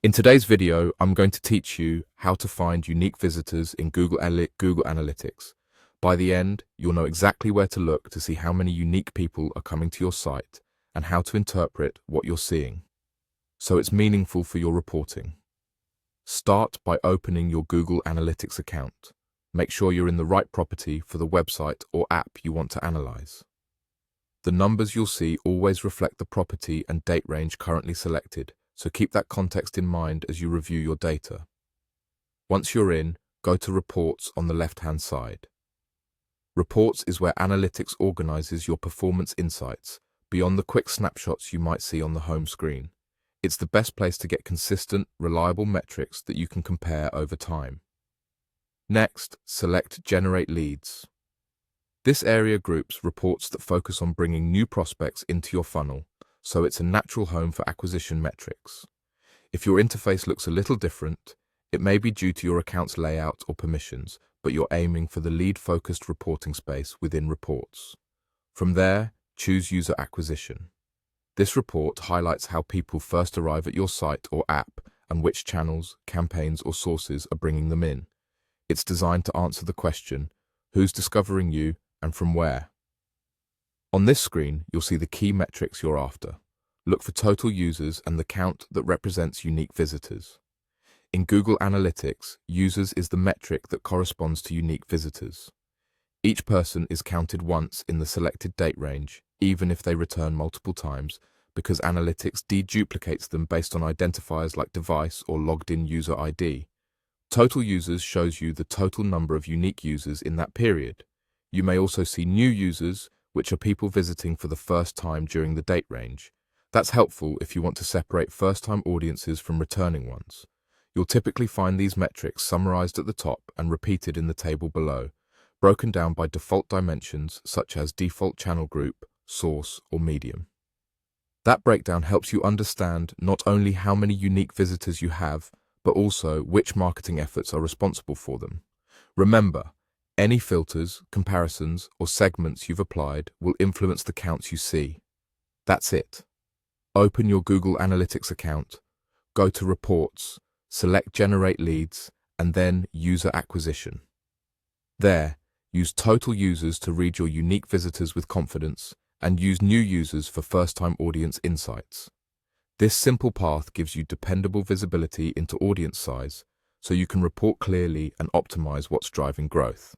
In today's video, I'm going to teach you how to find unique visitors in Google Analytics. By the end, you'll know exactly where to look to see how many unique people are coming to your site and how to interpret what you're seeing, so it's meaningful for your reporting. Start by opening your Google Analytics account. Make sure you're in the right property for the website or app you want to analyze. The numbers you'll see always reflect the property and date range currently selected, so keep that context in mind as you review your data. Once you're in, go to Reports on the left-hand side. Reports is where analytics organizes your performance insights beyond the quick snapshots you might see on the home screen. It's the best place to get consistent, reliable metrics that you can compare over time. Next, select Generate Leads. This area groups reports that focus on bringing new prospects into your funnel, so it's a natural home for acquisition metrics. If your interface looks a little different, it may be due to your account's layout or permissions, but you're aiming for the lead-focused reporting space within Reports. From there, choose User Acquisition. This report highlights how people first arrive at your site or app and which channels, campaigns, or sources are bringing them in. It's designed to answer the question, who's discovering you and from where? On this screen, you'll see the key metrics you're after. Look for total users and the count that represents unique visitors. In Google Analytics, users is the metric that corresponds to unique visitors. Each person is counted once in the selected date range, even if they return multiple times, because Analytics deduplicates them based on identifiers like device or logged-in user ID. Total users shows you the total number of unique users in that period. You may also see new users, which are people visiting for the first time during the date range. That's helpful if you want to separate first-time audiences from returning ones. You'll typically find these metrics summarized at the top and repeated in the table below, broken down by default dimensions such as default channel group, source, or medium. That breakdown helps you understand not only how many unique visitors you have, but also which marketing efforts are responsible for them. Remember, any filters, comparisons, or segments you've applied will influence the counts you see. That's it. Open your Google Analytics account, go to Reports, select Generate Leads, and then User Acquisition. There, use total users to read your unique visitors with confidence, and use new users for first-time audience insights. This simple path gives you dependable visibility into audience size, so you can report clearly and optimize what's driving growth.